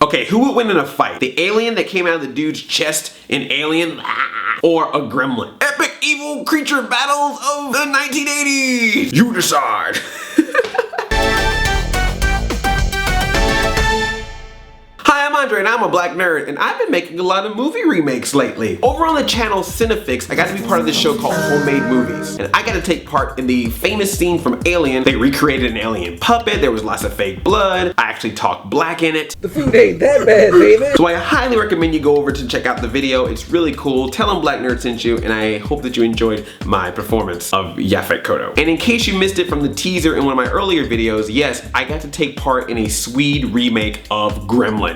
Okay, who would win in a fight? The alien that came out of the dude's chest in Alien? Or a gremlin? Epic evil creature battles of the 1980s! You decide! Hi, I'm Andre and I'm a black nerd, and I've been making a lot of movie remakes lately. Over on the channel Cinefix, I got to be part of this show called Homemade Movies, and I got to take part in the famous scene from Alien. They recreated an alien puppet, there was lots of fake blood, I actually talked black in it. The food ain't that bad, baby. So I highly recommend you go over to check out the video. It's really cool. Tell them Black Nerd sent you, and I hope that you enjoyed my performance of Yaphet Kotto. And in case you missed it from the teaser in one of my earlier videos, yes, I got to take part in a Swede remake of Gremlins.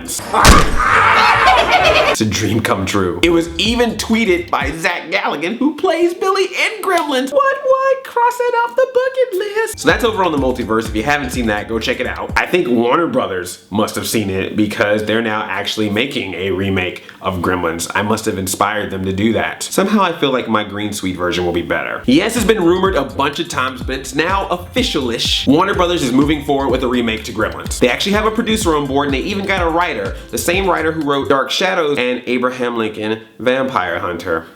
It's a dream come true. It was even tweeted by Zach Galligan, who plays Billy in Gremlins. What? Cross it off the bucket list. So that's over on the multiverse. If you haven't seen that, go check it out. I think Warner Brothers must have seen it because they're now actually making a remake of Gremlins. I must have inspired them to do that. Somehow I feel like my green sweet version will be better. Yes, it's been rumored a bunch of times, but it's now official-ish. Warner Brothers is moving forward with a remake to Gremlins. They actually have a producer on board, and they even got a writer, the same writer who wrote Dark Shadows and Abraham Lincoln Vampire Hunter.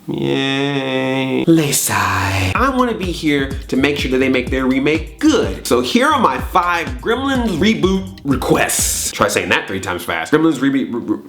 Yay. Lisa. I want to be here to make sure that they make their remake good. So here are my 5 Gremlins reboot requests. Try saying that 3 times fast. Gremlins remake reboot.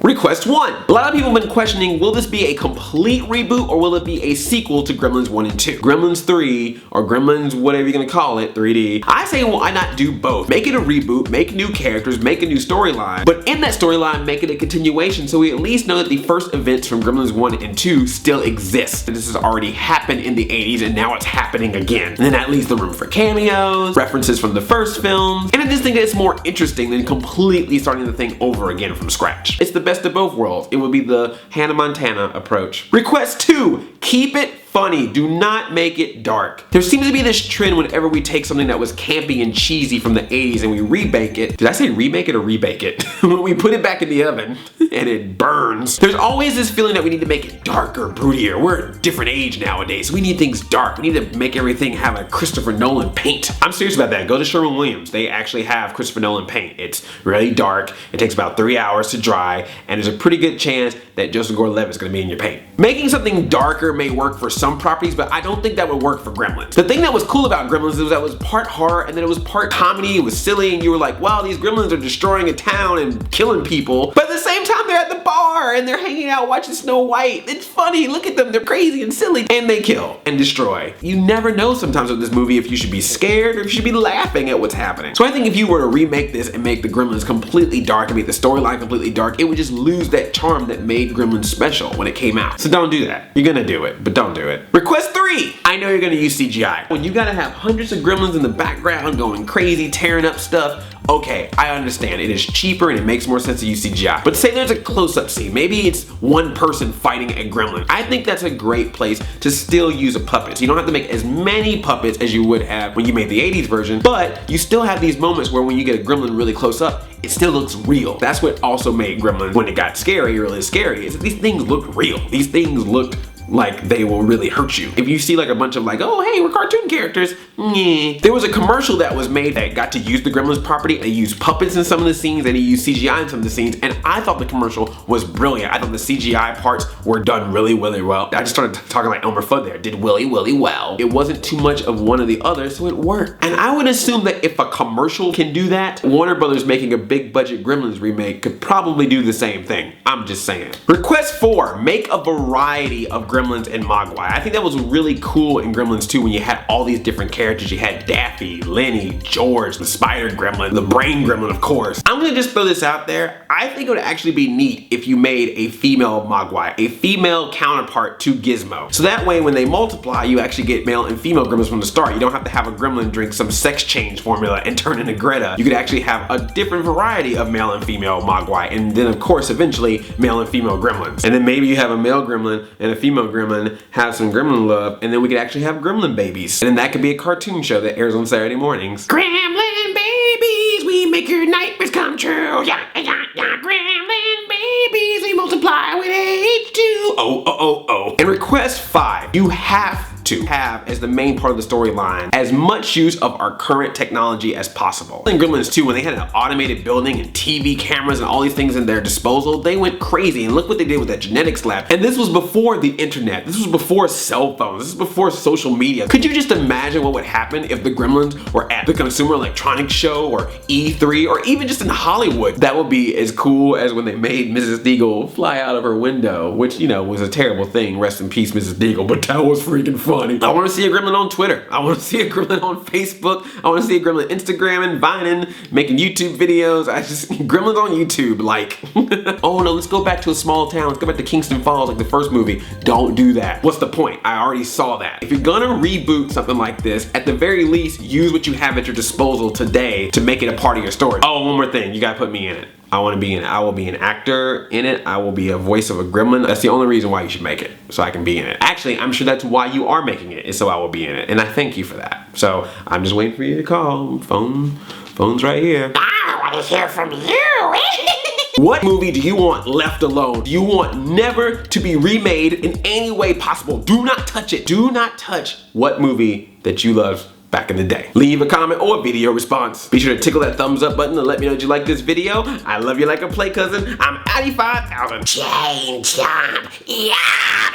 Request 1. A lot of people have been questioning, will this be a complete reboot or will it be a sequel to Gremlins 1 and 2? Gremlins 3 or Gremlins whatever you're gonna call it, 3D. I say why not do both? Make it a reboot, make new characters, make a new storyline, but in that storyline make it a continuation so we at least know that the first events from Gremlins 1 and 2 still exist. This has already happened in the 80s and now it's happening again. And then that leaves the room for cameos, references from the first films, and I just think that it's more interesting than completely starting the thing over again from scratch. It's the best of both worlds. It would be the Hannah Montana approach. Request 2, keep it funny. Do not make it dark. There seems to be this trend whenever we take something that was campy and cheesy from the 80s and we remake it. Did I say remake it or rebake it? When we put it back in the oven and it burns. There's always this feeling that we need to make it darker, broodier. We're a different age nowadays, so we need things dark. We need to make everything have a Christopher Nolan paint. I'm serious about that. Go to Sherwin-Williams. They actually have Christopher Nolan paint. It's really dark. It takes about 3 hours to dry, and there's a pretty good chance that Joseph Gordon-Levitt's gonna be in your paint. Making something darker may work for some properties, but I don't think that would work for Gremlins. The thing that was cool about Gremlins was that it was part horror and then it was part comedy. It was silly and you were like, wow, these gremlins are destroying a town and killing people. But at the same time, they're at the bar and they're hanging out watching Snow White. It's funny, look at them, they're crazy and silly. And they kill and destroy. You never know sometimes with this movie if you should be scared or if you should be laughing at what's happening. So I think if you were to remake this and make the Gremlins completely dark and make the storyline completely dark, it would just lose that charm that made Gremlins special when it came out. So don't do that. You're gonna do it, but don't do it. Request 3. I know you're gonna use CGI. When you gotta have hundreds of gremlins in the background going crazy, tearing up stuff, okay, I understand. It is cheaper and it makes more sense to use CGI. But say there's a close-up scene. Maybe it's one person fighting a gremlin. I think that's a great place to still use a puppet. So you don't have to make as many puppets as you would have when you made the 80s version, but you still have these moments where when you get a gremlin really close up, it still looks real. That's what also made Gremlins, when it got scary, really scary, is that these things looked real. These things looked like they will really hurt you. If you see like a bunch of like, oh hey, we're cartoon characters, nyeh. There was a commercial that was made that got to use the Gremlins property. They used puppets in some of the scenes and they used CGI in some of the scenes, and I thought the commercial was brilliant. I thought the CGI parts were done really, really well. I just started talking like Elmer Fudd there. Did really well. It wasn't too much of one or the other, so it worked. And I would assume that if a commercial can do that, Warner Brothers making a big budget Gremlins remake could probably do the same thing. I'm just saying. Request 4, make a variety of Gremlins and Mogwai. I think that was really cool in Gremlins 2 when you had all these different characters. You had Daffy, Lenny, George, the Spider Gremlin, the Brain Gremlin, of course. I'm gonna just throw this out there. I think it would actually be neat if you made a female Mogwai, a female counterpart to Gizmo. So that way when they multiply, you actually get male and female Gremlins from the start. You don't have to have a Gremlin drink some sex change formula and turn into Greta. You could actually have a different variety of male and female Mogwai, and then of course eventually male and female Gremlins. And then maybe you have a male Gremlin and a female Gremlin, have some Gremlin love, and then we could actually have Gremlin babies. And then that could be a cartoon show that airs on Saturday mornings. Gremlin babies, we make your nightmares come true. Yeah, Gremlin babies, we multiply with age 2. Oh. And request 5, you have to have as the main part of the storyline as much use of our current technology as possible. In Gremlins 2, when they had an automated building and TV cameras and all these things in their disposal, they went crazy, and look what they did with that genetics lab. And this was before the internet. This was before cell phones. This was before social media. Could you just imagine what would happen if the Gremlins were at the Consumer Electronics Show or E3 or even just in Hollywood? That would be as cool as when they made Mrs. Deagle fly out of her window, which, you know, was a terrible thing. Rest in peace, Mrs. Deagle, but that was freaking funny. I want to see a Gremlin on Twitter. I want to see a Gremlin on Facebook. I want to see a Gremlin Instagramming, Vining, making YouTube videos. Gremlins on YouTube, like. Oh no, let's go back to a small town. Let's go back to Kingston Falls like the first movie. Don't do that. What's the point? I already saw that. If you're gonna reboot something like this, at the very least, use what you have at your disposal today to make it a part of your story. Oh, one more thing. You gotta put me in it. I want to be in it. I will be an actor in it. I will be a voice of a gremlin. That's the only reason why you should make it, so I can be in it. Actually, I'm sure that's why you are making it, is so I will be in it. And I thank you for that. So I'm just waiting for you to call. Phone's right here. I want to hear from you. What movie do you want left alone? Do you want never to be remade in any way possible? Do not touch it. Do not touch what movie that you loved back in the day. Leave a comment or a video response. Be sure to tickle that thumbs up button to let me know that you like this video. I love you like a play cousin. I'm Addy 5000. Chain chomp. Yeah.